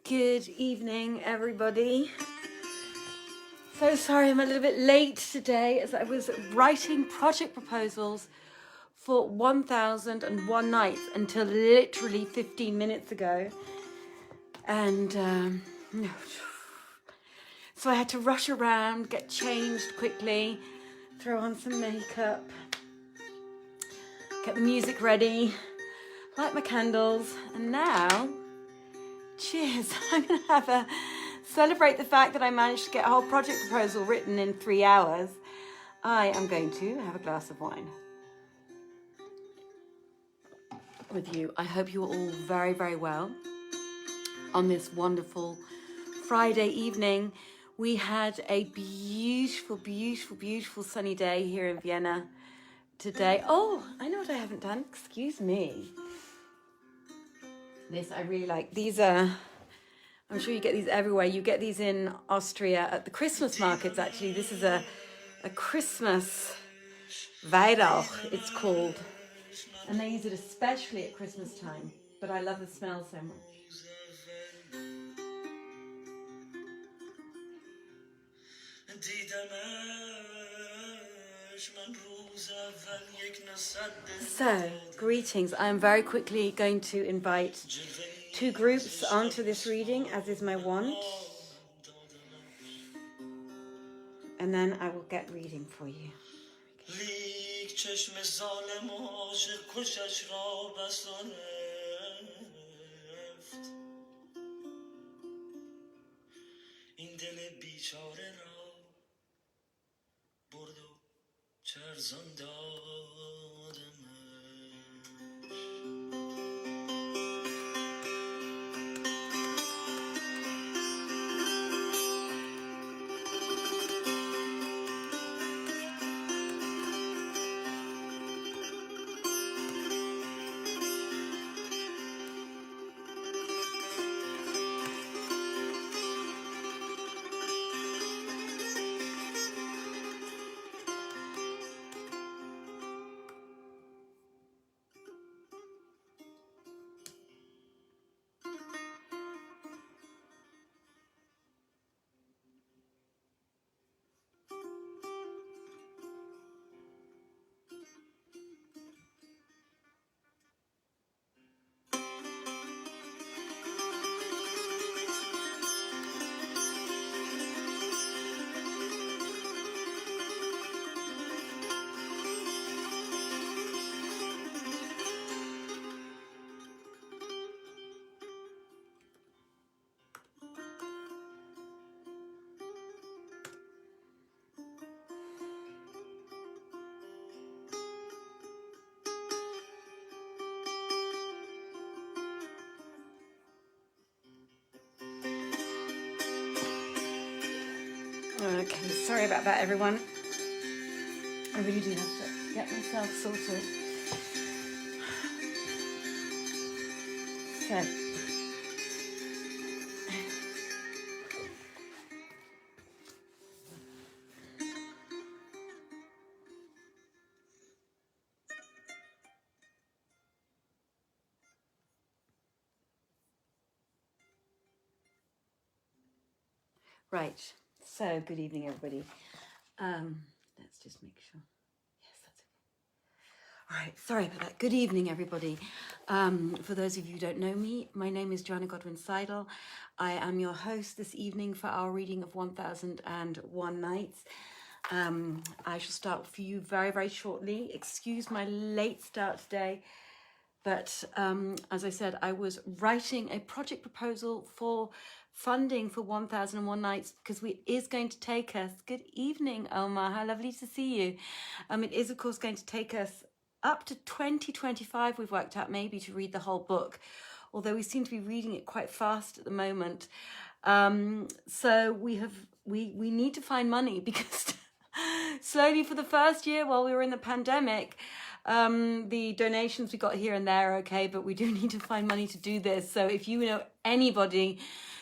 Good evening, everybody. So sorry I'm a little bit late today as I was writing project proposals for 1001 Nights until literally 15 minutes ago. And so I had to rush around, get changed quickly, throw on some makeup, get the music ready, light my candles, and now, cheers, I'm gonna have a celebrate the fact that I managed to get a whole project proposal written in 3 hours. I am going to have a glass of wine with you. I hope you are all very, very well on this wonderful Friday evening. We had a beautiful, beautiful, beautiful sunny day here in Vienna today. Oh, I know what I haven't done. Excuse me. This I really like. These are, I'm sure you get these everywhere. You get these in Austria at the Christmas markets, actually. This is a Christmas Weihrauch, it's called. And they use it especially at Christmas time. But I love the smell so much. So, greetings. I am very quickly going to invite 2 groups onto this reading, as is my wont. And then I will get reading for you. Okay, sorry about that, everyone. I really do have to get myself sorted. So, right. So, good evening, everybody. Let's just make sure. Yes, that's okay. All right, sorry about that. Good evening, everybody. For those of you who don't know me, my name is Joanna Godwin-Seidl. I am your host this evening for our reading of 1001 Nights. I shall start for you very, very shortly. Excuse my late start today. But as I said, I was writing a project proposal for funding for 1001 Nights because it is going to take us, good evening, Omar, how lovely to see you. It is, of course, going to take us up to 2025, we've worked out, maybe, to read the whole book, although we seem to be reading it quite fast at the moment. So we need to find money because slowly for the first year while we were in the pandemic, the donations we got here and there are okay, but we do need to find money to do this. So if you know anybody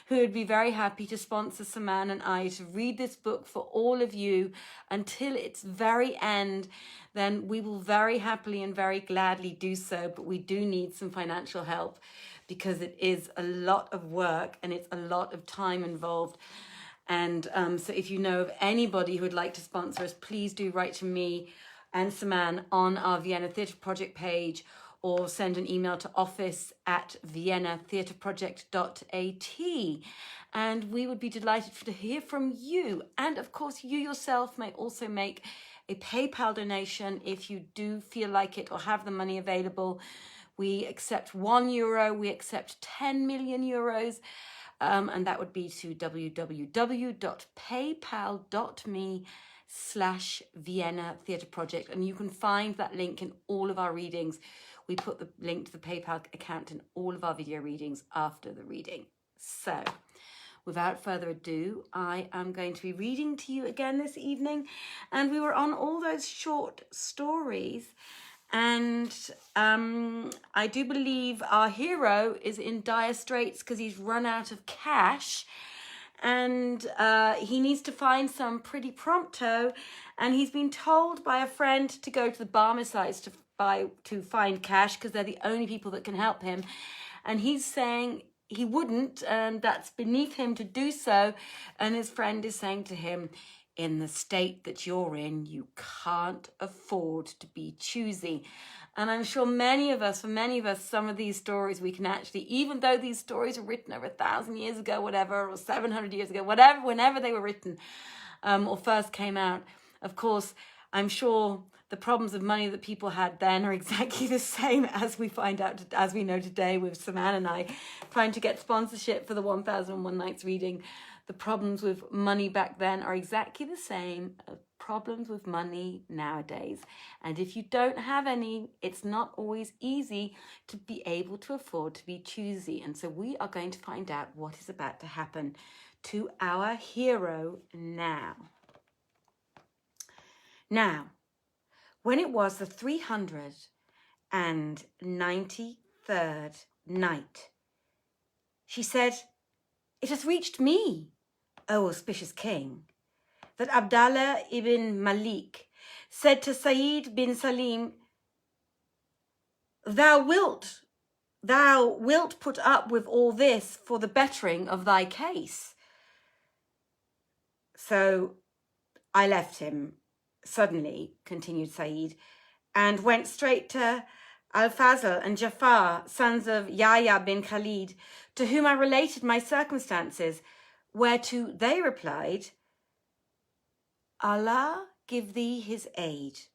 who would be very happy to sponsor Saman and I to read this book for all of you until its very end, then we will very happily and very gladly do so. But we do need some financial help because it is a lot of work and it's a lot of time involved. And so if you know of anybody who would like to sponsor us, please do write to me and Saman on our Vienna Theatre Project page, or send an email to office@viennatheatreproject.at. And we would be delighted to hear from you. And of course, you yourself may also make a PayPal donation if you do feel like it or have the money available. We accept €1, we accept 10 million euros. And that would be to www.paypal.me/Vienna Theatre Project. And you can find that link in all of our readings. We put the link to the PayPal account in all of our video readings after the reading. So without further ado, I am going to be reading to you again this evening. And we were on all those short stories. And I do believe our hero is in dire straits because he's run out of cash. And he needs to find some pretty prompto. And he's been told by a friend to go to the Barmecide to find cash because they're the only people that can help him. And he's saying he wouldn't, and that's beneath him to do so. And his friend is saying to him, in the state that you're in, you can't afford to be choosy. And I'm sure for many of us, some of these stories we can actually, even though these stories were written over 1,000 years ago, whatever, or 700 years ago, whatever, whenever they were written or first came out, of course, I'm sure the problems of money that people had then are exactly the same as we find out, as we know today with Saman and I trying to get sponsorship for the 1001 Nights reading. The problems with money back then are exactly the same as problems with money nowadays. And if you don't have any, it's not always easy to be able to afford to be choosy. And so we are going to find out what is about to happen to our hero now. Now, when it was the 393rd night, she said, "It has reached me, O auspicious king, that Abdallah ibn Malik said to Said bin Salim, Thou wilt put up with all this for the bettering of thy case." So I left him suddenly, continued Said, and went straight to Al-Fazl and Jafar, sons of Yahya bin Khalid, to whom I related my circumstances, whereto they replied, "Allah give thee his aid,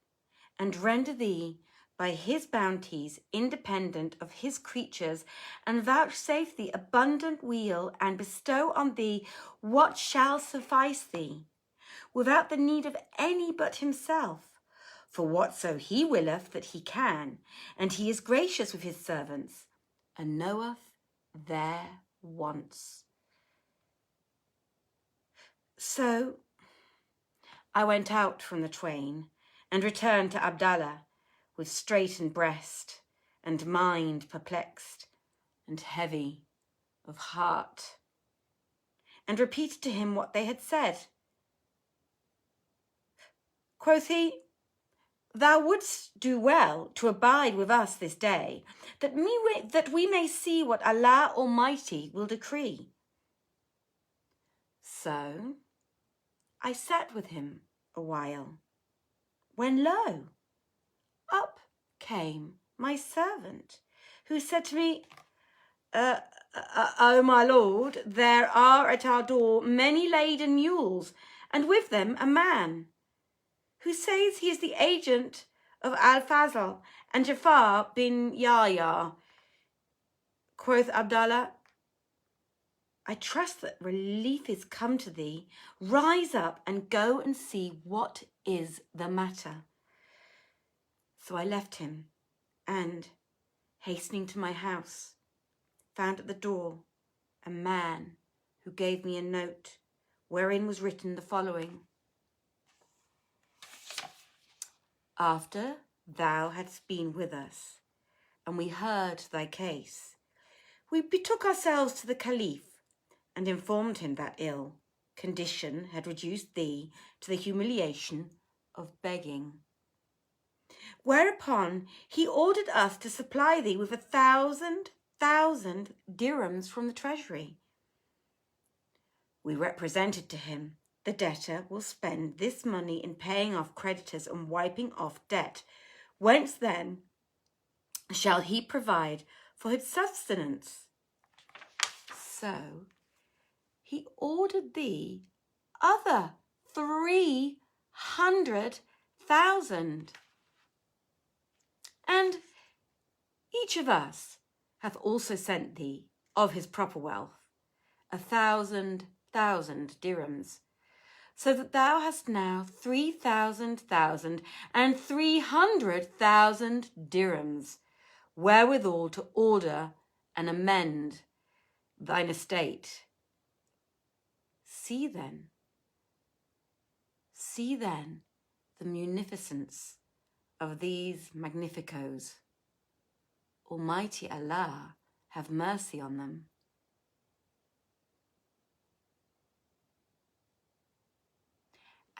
and render thee by his bounties independent of his creatures, and vouchsafe thee abundant weal, and bestow on thee what shall suffice thee, without the need of any but himself. For whatso he willeth that he can, and he is gracious with his servants, and knoweth their wants." So I went out from the twain, and returned to Abdallah with straitened breast, and mind perplexed, and heavy of heart, and repeated to him what they had said. Quoth he, "Thou wouldst do well to abide with us this day, that we may see what Allah Almighty will decree." So I sat with him a while, when lo, up came my servant, who said to me, "O my lord, there are at our door many laden mules, and with them a man, who says he is the agent of Al-Fazl and Jafar bin Yahya." Quoth Abdallah, "I trust that relief is come to thee. Rise up and go and see what is the matter." So I left him, and, hastening to my house, found at the door a man who gave me a note wherein was written the following: "After thou hadst been with us, and we heard thy case, we betook ourselves to the Caliph, and informed him that ill condition had reduced thee to the humiliation of begging. Whereupon he ordered us to supply thee with 1,000 1,000 dirhams from the treasury. We represented to him, the debtor will spend this money in paying off creditors and wiping off debt. Whence then shall he provide for his sustenance? So he ordered the other 300,000. And each of us hath also sent thee of his proper wealth 1,000 dirhams, so that thou hast now 3,000 and 300,000 dirhams, wherewithal to order and amend thine estate. See then the munificence of these magnificos. Almighty Allah have mercy on them.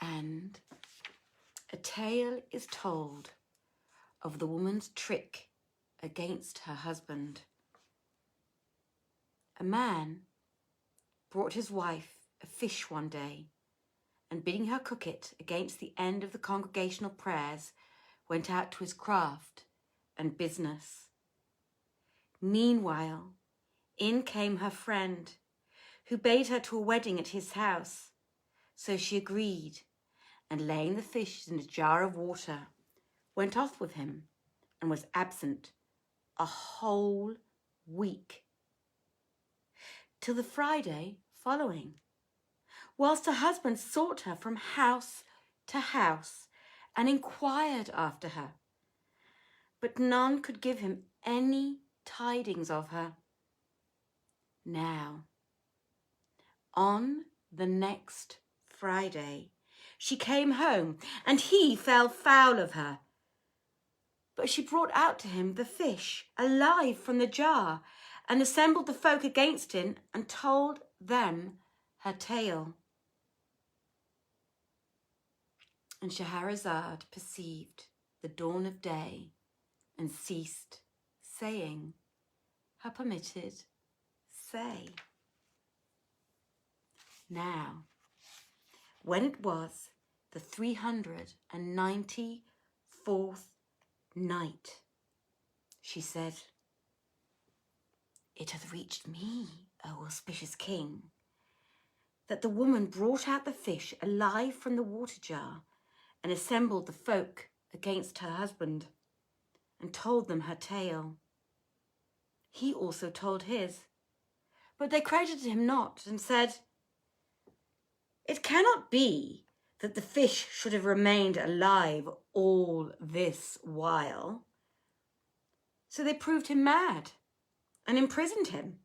And a tale is told of the woman's trick against her husband. A man brought his wife a fish one day, and bidding her cook it against the end of the congregational prayers, went out to his craft and business. Meanwhile, in came her friend, who bade her to a wedding at his house. So she agreed, and laying the fish in a jar of water, went off with him and was absent a whole week, till the Friday following, whilst her husband sought her from house to house and inquired after her, but none could give him any tidings of her. Now, on the next Friday, she came home, and he fell foul of her. But she brought out to him the fish alive from the jar, and assembled the folk against him, and told them her tale. And Shahrazad perceived the dawn of day, and ceased saying her permitted say. Now, when it was the 394th night, she said, It hath reached me, O auspicious king, that the woman brought out the fish alive from the water jar, and assembled the folk against her husband, and told them her tale. He also told his, but they credited him not, and said, It cannot be that the fish should have remained alive all this while. So they proved him mad, and imprisoned him,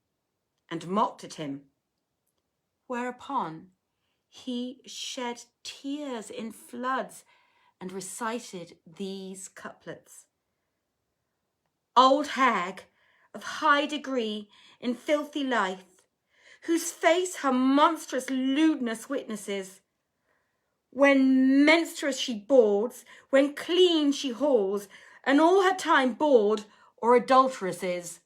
and mocked at him. Whereupon he shed tears in floods, and recited these couplets. Old hag of high degree in filthy life, whose face her monstrous lewdness witnesses, when menstruous she boards, when clean she hauls, and all her time bored or adulteress is.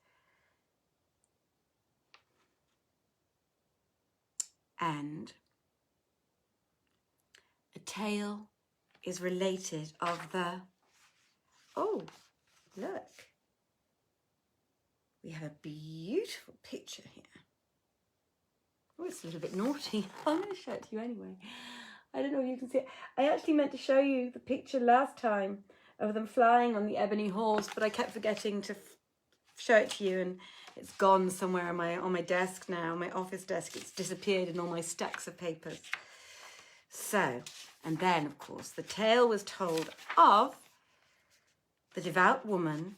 And a tale is related of the, oh, look, we have a beautiful picture here. Oh, it's a little bit naughty. I'm going to show it to you anyway. I don't know if you can see it. I actually meant to show you the picture last time of them flying on the ebony horse, but I kept forgetting to show it to you, and it's gone somewhere on my desk now, my office desk. It's disappeared in all my stacks of papers. So, and then, of course, the tale was told of the devout woman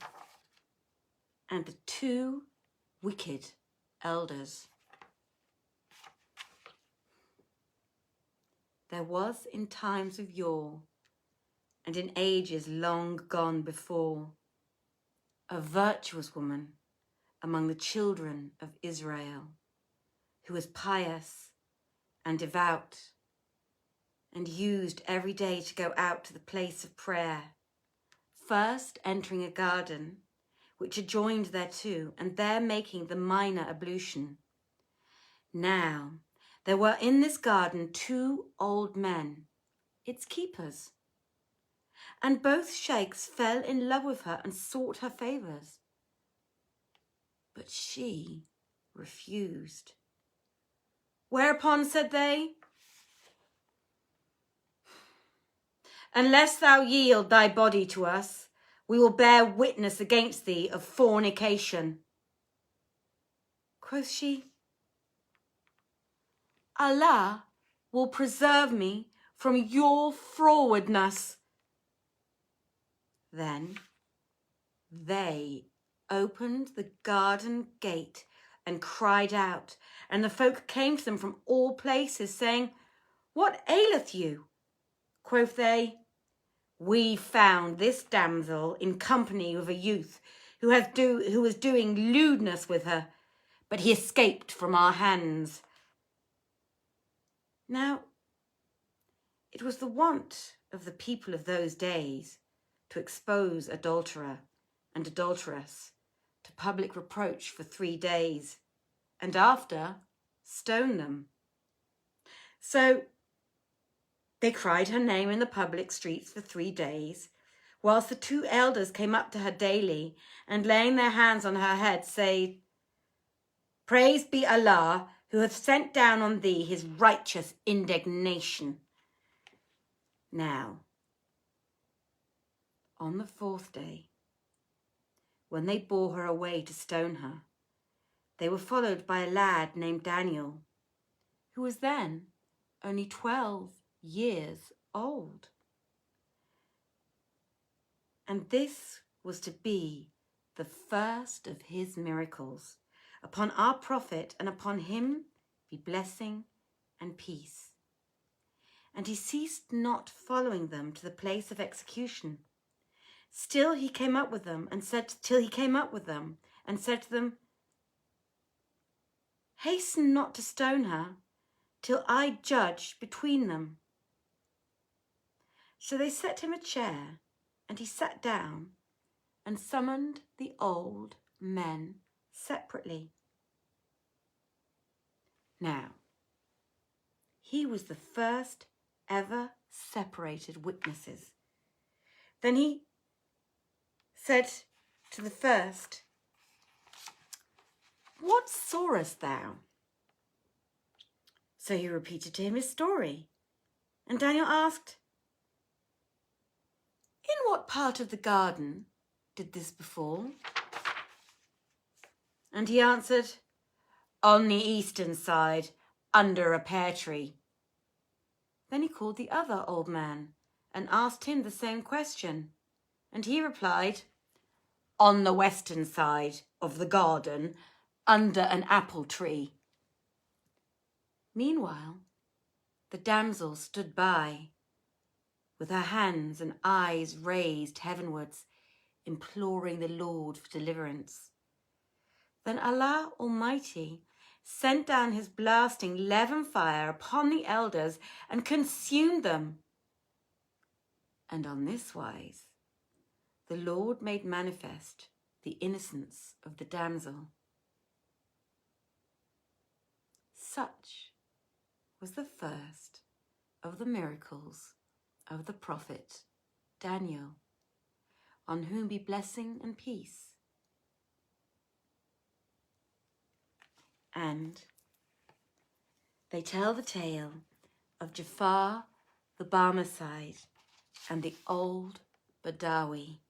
and the two wicked elders. There was in times of yore, and in ages long gone before, a virtuous woman among the children of Israel, who was pious and devout, and used every day to go out to the place of prayer, first entering a garden which adjoined thereto, and there making the minor ablution. Now there were in this garden 2 old men, its keepers, and both sheikhs fell in love with her and sought her favours. But she refused. Whereupon said they, "Unless thou yield thy body to us, we will bear witness against thee of fornication." Quoth she, "Allah will preserve me from your frowardness." Then they opened the garden gate and cried out, and the folk came to them from all places, saying, "What aileth you?" Quoth they, "We found this damsel in company with a youth who was doing lewdness with her, but he escaped from our hands." Now, it was the wont of the people of those days to expose adulterer and adulteress to public reproach for 3 days, and after stone them. So they cried her name in the public streets for 3 days, whilst the 2 elders came up to her daily, and laying their hands on her head, say, "Praised be Allah, who hath sent down on thee his righteous indignation." Now, on the 4th day, when they bore her away to stone her, they were followed by a lad named Daniel, who was then only 12 years old. And this was to be the first of his miracles. Upon our prophet and upon him be blessing and peace. And he ceased not following them to the place of execution. Till he came up with them and said to them, "Hasten not to stone her till I judge between them." So they set him a chair, and he sat down and summoned the old men separately. Now, he was the first ever separated witnesses. Then he said to the first, "What sawest thou?" So he repeated to him his story. And Daniel asked, "In what part of the garden did this befall?" And he answered, "On the eastern side, under a pear tree." Then he called the other old man and asked him the same question. And he replied, "On the western side of the garden, under an apple tree." Meanwhile, the damsel stood by, with her hands and eyes raised heavenwards, imploring the Lord for deliverance. Then Allah Almighty sent down his blasting levin fire upon the elders and consumed them. And on this wise, the Lord made manifest the innocence of the damsel. Such was the first of the miracles of the prophet Daniel, on whom be blessing and peace. And they tell the tale of Jafar the Barmecide and the old Badawi.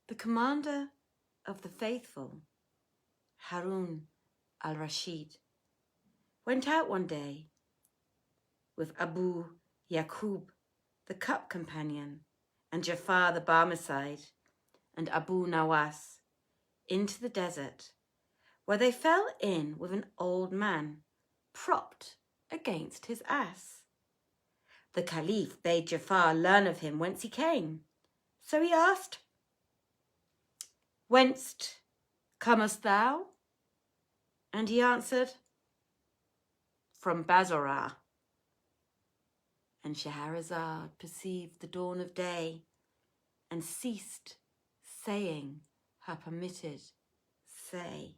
The commander of the faithful, Harun al-Rashid, went out one day with Abu Yaqub, the cup companion, and Jafar the Barmecide, and Abu Nawas, into the desert, where they fell in with an old man, propped against his ass. The Caliph bade Jafar learn of him whence he came. So he asked, "Whence comest thou?" And he answered, "From Basora." And Shahrazad perceived the dawn of day and ceased saying her permitted say.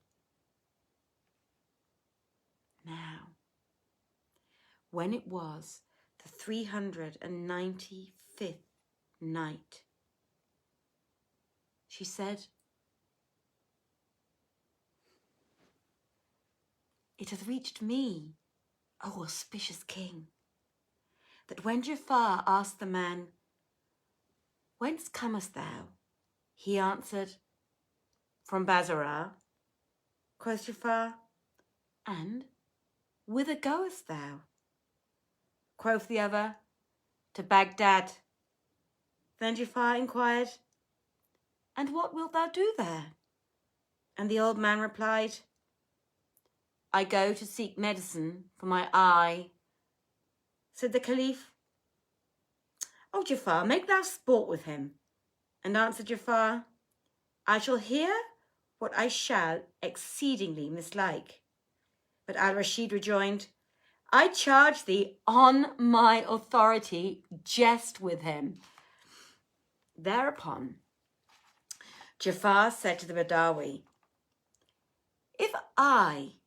Now, when it was the 395th night, she said, "It hath reached me, O auspicious king, that when Jafar asked the man, 'Whence comest thou?' he answered, 'From Basra.' Quoth Jafar, 'And whither goest thou?' Quoth the other, 'To Baghdad.' Then Jafar inquired, 'And what wilt thou do there?' And the old man replied, 'I go to seek medicine for my eye.' Said the Caliph, 'O Jafar, make thou sport with him.' And answered Jafar, 'I shall hear what I shall exceedingly mislike.' But Al-Rashid rejoined, 'I charge thee on my authority, jest with him.' Thereupon Jafar said to the Badawi, 'If I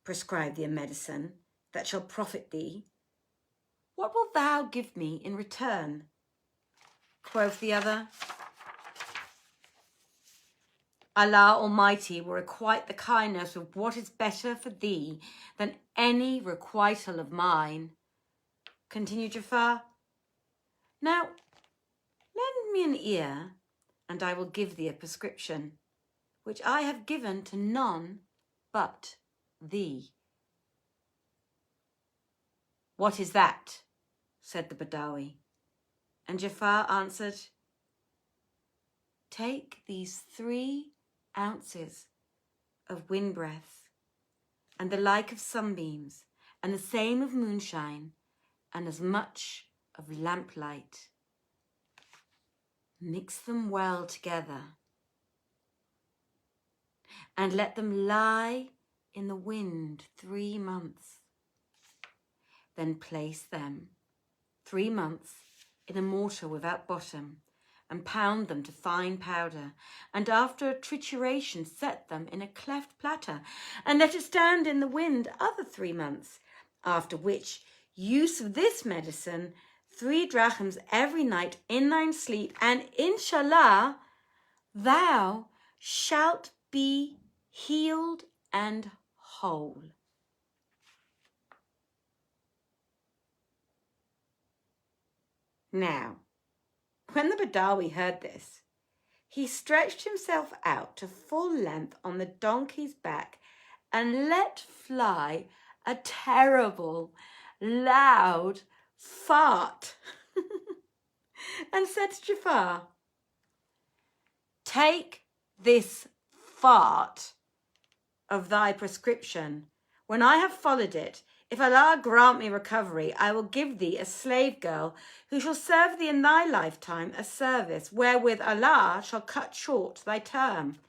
prescribe thee a medicine that shall profit thee, what wilt thou give me in return?' Quoth the other, 'Allah Almighty will requite the kindness of what is better for thee than any requital of mine.' Continued Jafar, 'Now lend me an ear, and I will give thee a prescription, which I have given to none but thee.' 'What is that?' said the Badawi. And Jafar answered, 'Take these 3 ounces of wind breath, and the like of sunbeams, and the same of moonshine, and as much of lamplight. Mix them well together, and let them lie in the wind 3 months. Then place them 3 months in a mortar without bottom, and pound them to fine powder, and after a trituration set them in a cleft platter, and let it stand in the wind other 3 months, after which use of this medicine 3 drachms every night in thine sleep, and inshallah thou shalt be healed and whole.' Now, when the Badawi heard this, he stretched himself out to full length on the donkey's back and let fly a terrible, loud fart and said to Jafar, 'Take this fart of thy prescription. When I have followed it, if Allah grant me recovery, I will give thee a slave girl who shall serve thee in thy lifetime a service wherewith Allah shall cut short thy term.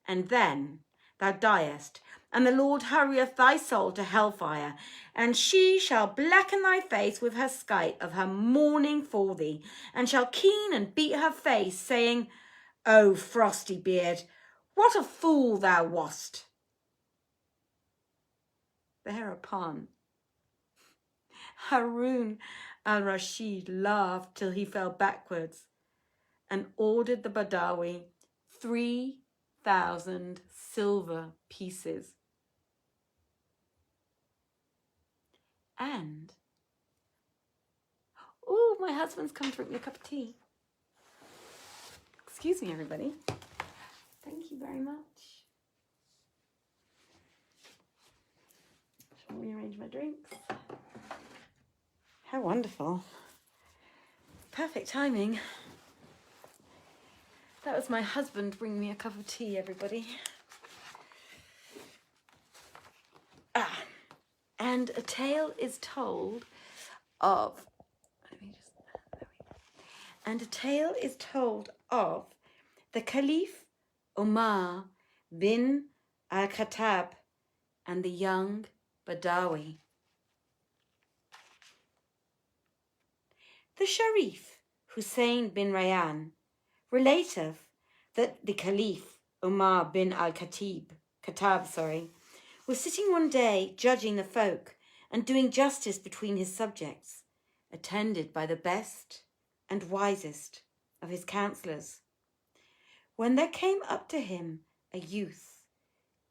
And then thou diest, and the Lord hurrieth thy soul to hellfire, and she shall blacken thy face with her skite of her mourning for thee, and shall keen and beat her face, saying, O frosty beard, what a fool thou wast.' Thereupon Harun al-Rashid laughed till he fell backwards and ordered the Badawi 3,000 silver pieces. And, oh, my husband's come to drink me a cup of tea. Excuse me, everybody. Thank you very much. Shall we rearrange my drinks? How wonderful. Perfect timing. That was my husband bringing me a cup of tea, everybody. And a tale is told of, and a tale is told of the Caliph Omar bin Al-Khattab and the young Badawi. The Sharif, Hussein bin Rayyan, relateth that the Caliph, Omar bin Al-Khattab, was sitting one day judging the folk and doing justice between his subjects, attended by the best and wisest of his counsellors, when there came up to him a youth,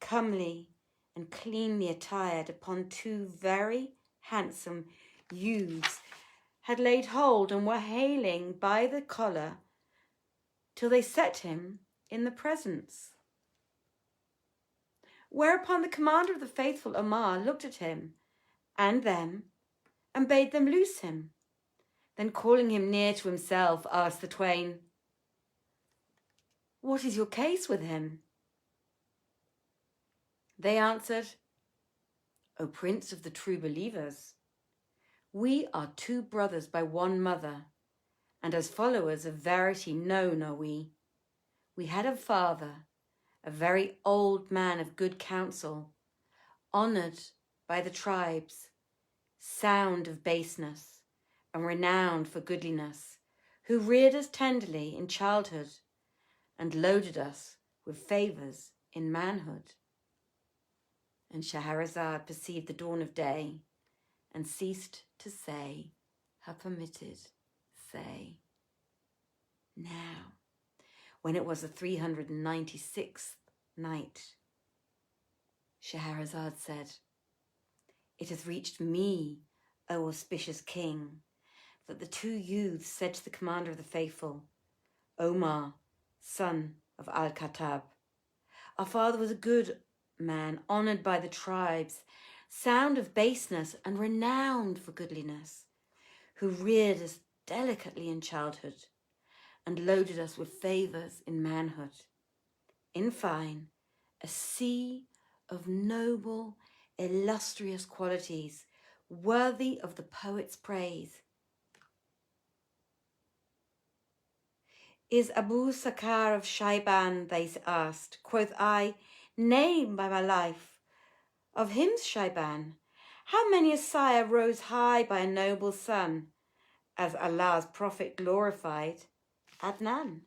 comely and cleanly attired, upon two very handsome youths, had laid hold and were hailing by the collar till they set him in the presence. Whereupon the commander of the faithful, Omar, looked at him and them and bade them loose him. Then calling him near to himself, asked the twain, "What is your case with him?" They answered, "O Prince of the true believers, we are two brothers by one mother, and as followers of verity known are we. We had a father, a very old man of good counsel, honoured by the tribes, sound of baseness, and renowned for goodliness, who reared us tenderly in childhood, and loaded us with favours in manhood." And Shahrazad perceived the dawn of day, and ceased to say her permitted say. Now, when it was the 396th night, Shahrazad said, "It hath reached me, O auspicious king, that the two youths said to the commander of the faithful, Omar, son of Al-Khattab, our father was a good man, honoured by the tribes, sound of baseness, and renowned for goodliness, who reared us delicately in childhood, and loaded us with favours in manhood. In fine, a sea of noble, illustrious qualities, worthy of the poet's praise. Is Abu Sakar of Shaiban, they asked. Quoth I, Nay, by my life. Of him's Shaiban, how many a sire rose high by a noble son, as Allah's Prophet glorified, Adnan.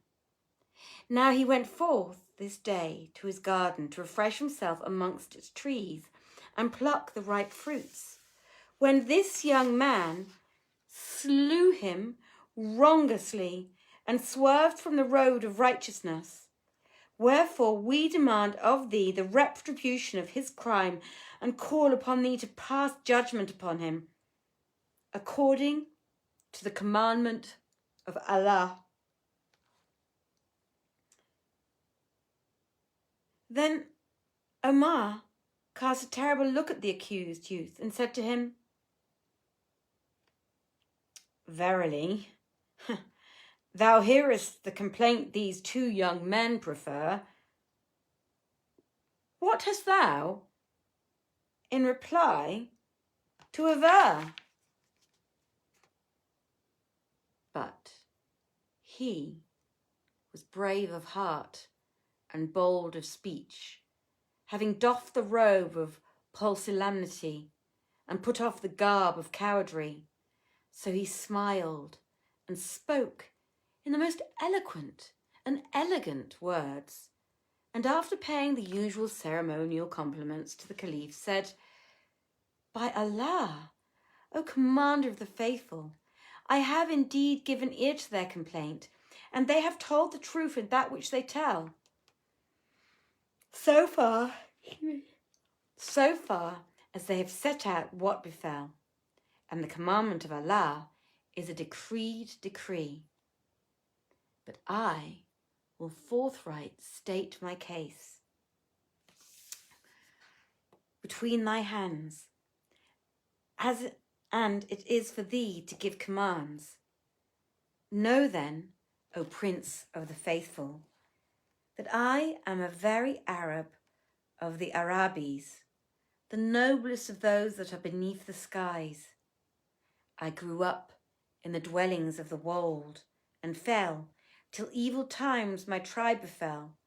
Now he went forth this day to his garden to refresh himself amongst its trees and pluck the ripe fruits, when this young man slew him wrongously and swerved from the road of righteousness. Wherefore we demand of thee the retribution of his crime and call upon thee to pass judgment upon him, according to the commandment of Allah." Then Omar cast a terrible look at the accused youth and said to him, "Verily, thou hearest the complaint these two young men prefer. What hast thou in reply to aver?" But he was brave of heart and bold of speech, having doffed the robe of pusillanimity and put off the garb of cowardry. So he smiled and spoke in the most eloquent and elegant words, and after paying the usual ceremonial compliments to the Caliph, said, "By Allah, O Commander of the Faithful, I have indeed given ear to their complaint, and they have told the truth in that which they tell. So far as they have set out what befell, and the commandment of Allah is a decreed decree. But I will forthright state my case between thy hands, and it is for thee to give commands. Know then, O Prince of the Faithful, that I am a very Arab of the Arabis, the noblest of those that are beneath the skies. I grew up in the dwellings of the wold, and fell, till evil times my tribe befell,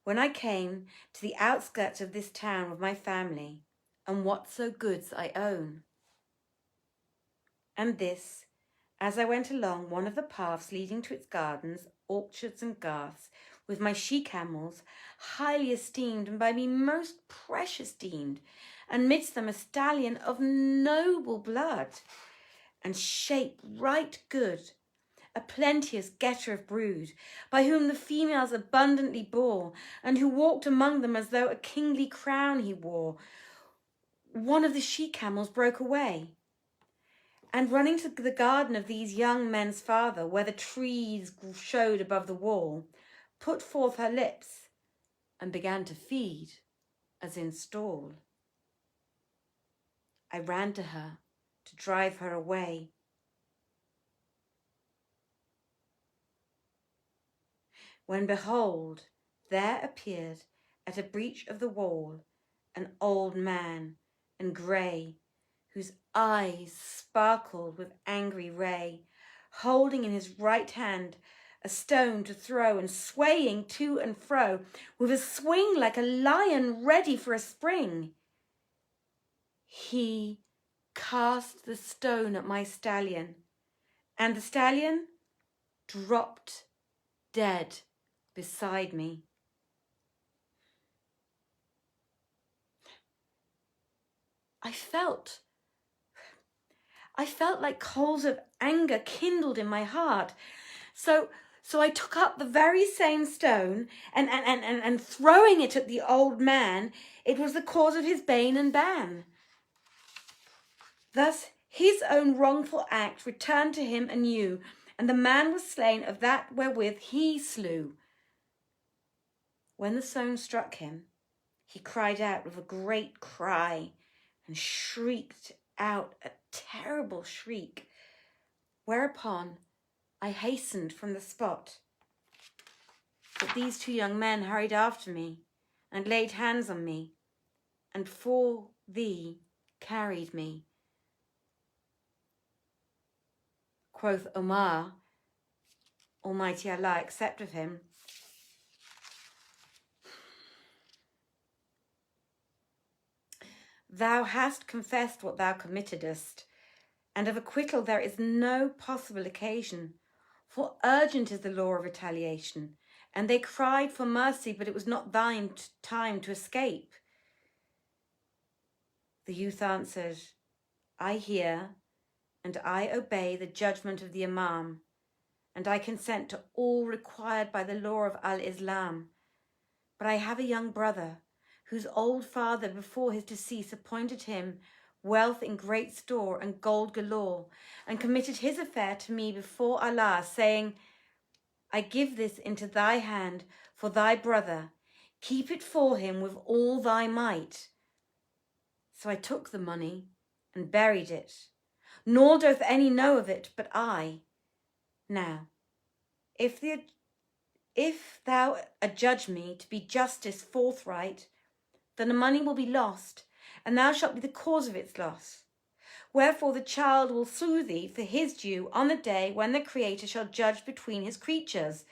when I came to the outskirts of this town with my family, and whatso goods I own. And this, As I went along one of the paths leading to its gardens, orchards and garths, with my she-camels, highly esteemed and by me most precious deemed, and midst them a stallion of noble blood, and shape right good, a plenteous getter of brood, by whom the females abundantly bore, and who walked among them as though a kingly crown he wore. One of the she-camels broke away, and running to the garden of these young men's father, where the trees showed above the wall, put forth her lips and began to feed as in stall. I ran to her to drive her away. When behold, there appeared at a breach of the wall an old man and grey, whose eyes sparkled with angry ray, holding in his right hand a stone to throw, and swaying to and fro with a swing like a lion ready for a spring. He cast the stone at my stallion, and the stallion dropped dead beside me. I felt like coals of anger kindled in my heart. So I took up the very same stone and throwing it at the old man, it was the cause of his bane and ban. Thus his own wrongful act returned to him anew, and the man was slain of that wherewith he slew. When the stone struck him, he cried out with a great cry, and shrieked out a terrible shriek, whereupon I hastened from the spot. But these two young men hurried after me, and laid hands on me, and for thee carried me. Quoth Omar, Almighty Allah accept of him, thou hast confessed what thou committedst, and of acquittal there is no possible occasion, for urgent is the law of retaliation, and they cried for mercy, but it was not thine time to escape. The youth answered, I hear, and I obey the judgment of the Imam, and I consent to all required by the law of Al-Islam. But I have a young brother, whose old father before his decease appointed him wealth in great store and gold galore, and committed his affair to me before Allah, saying, I give this into thy hand for thy brother, keep it for him with all thy might. So I took the money and buried it, nor doth any know of it but I. Now, if thou adjudge me to be justice forthright, then the money will be lost, and thou shalt be the cause of its loss. Wherefore the child will sue thee for his due on the day when the Creator shall judge between his creatures.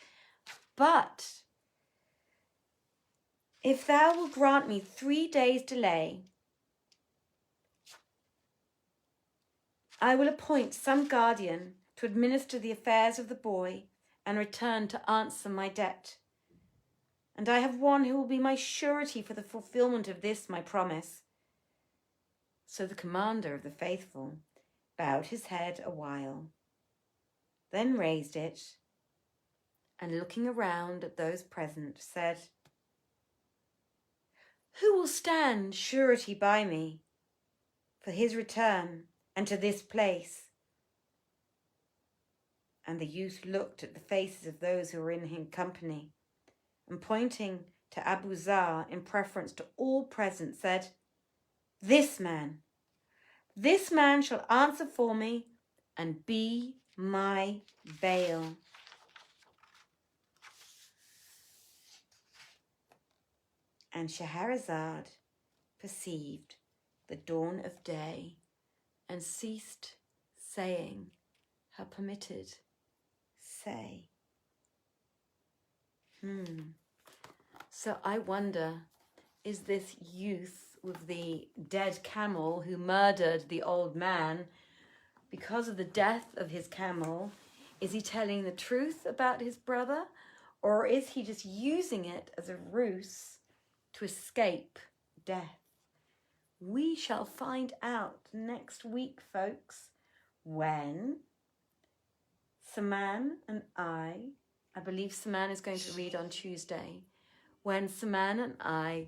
But if thou wilt grant me 3 days' delay, I will appoint some guardian to administer the affairs of the boy and return to answer my debt. And I have one who will be my surety for the fulfillment of this my promise. So the commander of the faithful bowed his head a while, then raised it, and looking around at those present, said, Who will stand surety by me for his return and to this place? And the youth looked at the faces of those who were in his company, and pointing to Abu Zar in preference to all present, said, This man shall answer for me and be my bail. And Shahrazad perceived the dawn of day and ceased saying her permitted say. So I wonder, is this youth with the dead camel who murdered the old man because of the death of his camel, is he telling the truth about his brother, or is he just using it as a ruse to escape death? We shall find out next week, folks, when Saman and I believe Saman is going to read on Tuesday, when Saman and I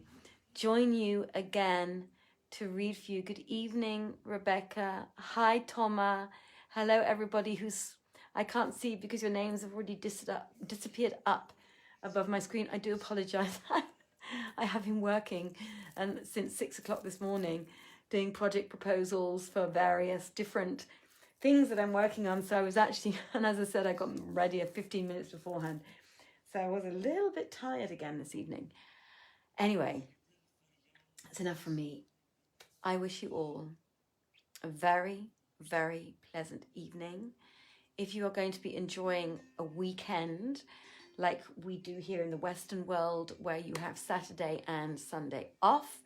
join you again to read for you. Good evening, Rebecca. Hi, Toma. Hello, everybody who's, I can't see because your names have already disappeared up above my screen. I do apologize. I have been working and since 6 o'clock this morning doing project proposals for various different things that I'm working on. So I was actually, and as I said, I got ready 15 minutes beforehand. So I was a little bit tired again this evening. Anyway, that's enough from me. I wish you all a very, very pleasant evening. If you are going to be enjoying a weekend like we do here in the Western world, where you have Saturday and Sunday off,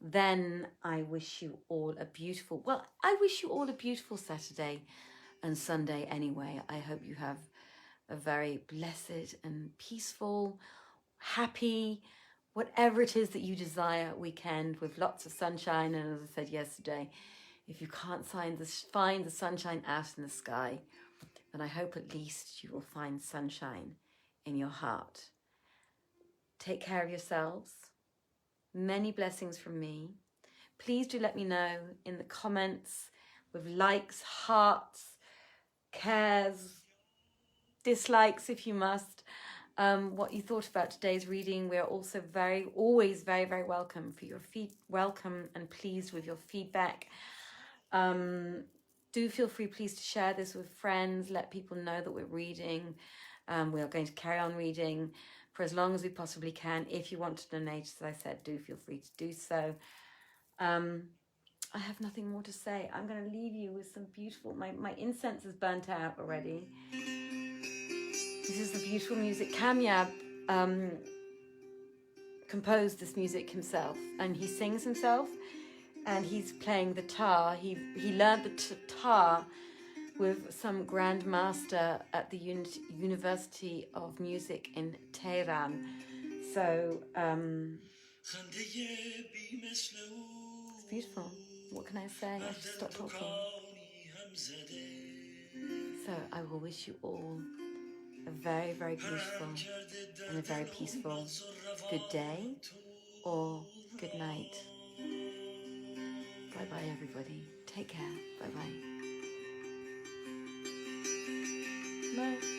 then I wish you all a beautiful, well, I wish you all a beautiful Saturday and Sunday anyway. I hope you have a very blessed and peaceful, happy, whatever it is that you desire weekend with lots of sunshine. And as I said yesterday, if you can't find the sunshine out in the sky, then I hope at least you will find sunshine in your heart. Take care of yourselves. Many blessings from me. Please do let me know in the comments with likes, hearts, cares, dislikes if you must, what you thought about today's reading. We are also always very, very welcome for your welcome and pleased with your feedback. Do feel free, please, to share this with friends. Let people know that we're reading. We are going to carry on reading for as long as we possibly can. If you want to donate, as I said, do feel free to do so. I have nothing more to say. I'm going to leave you with some beautiful, my incense is burnt out already. This is the beautiful music. Kamyab composed this music himself, and he sings himself, and he's playing the tar. He learned the tar with some grandmaster at the University of Music in Tehran. So it's beautiful. What can I say? I should stop talking. So I will wish you all a very, very beautiful and a very peaceful good day or good night. Bye-bye, everybody. Take care. Bye-bye. Bye.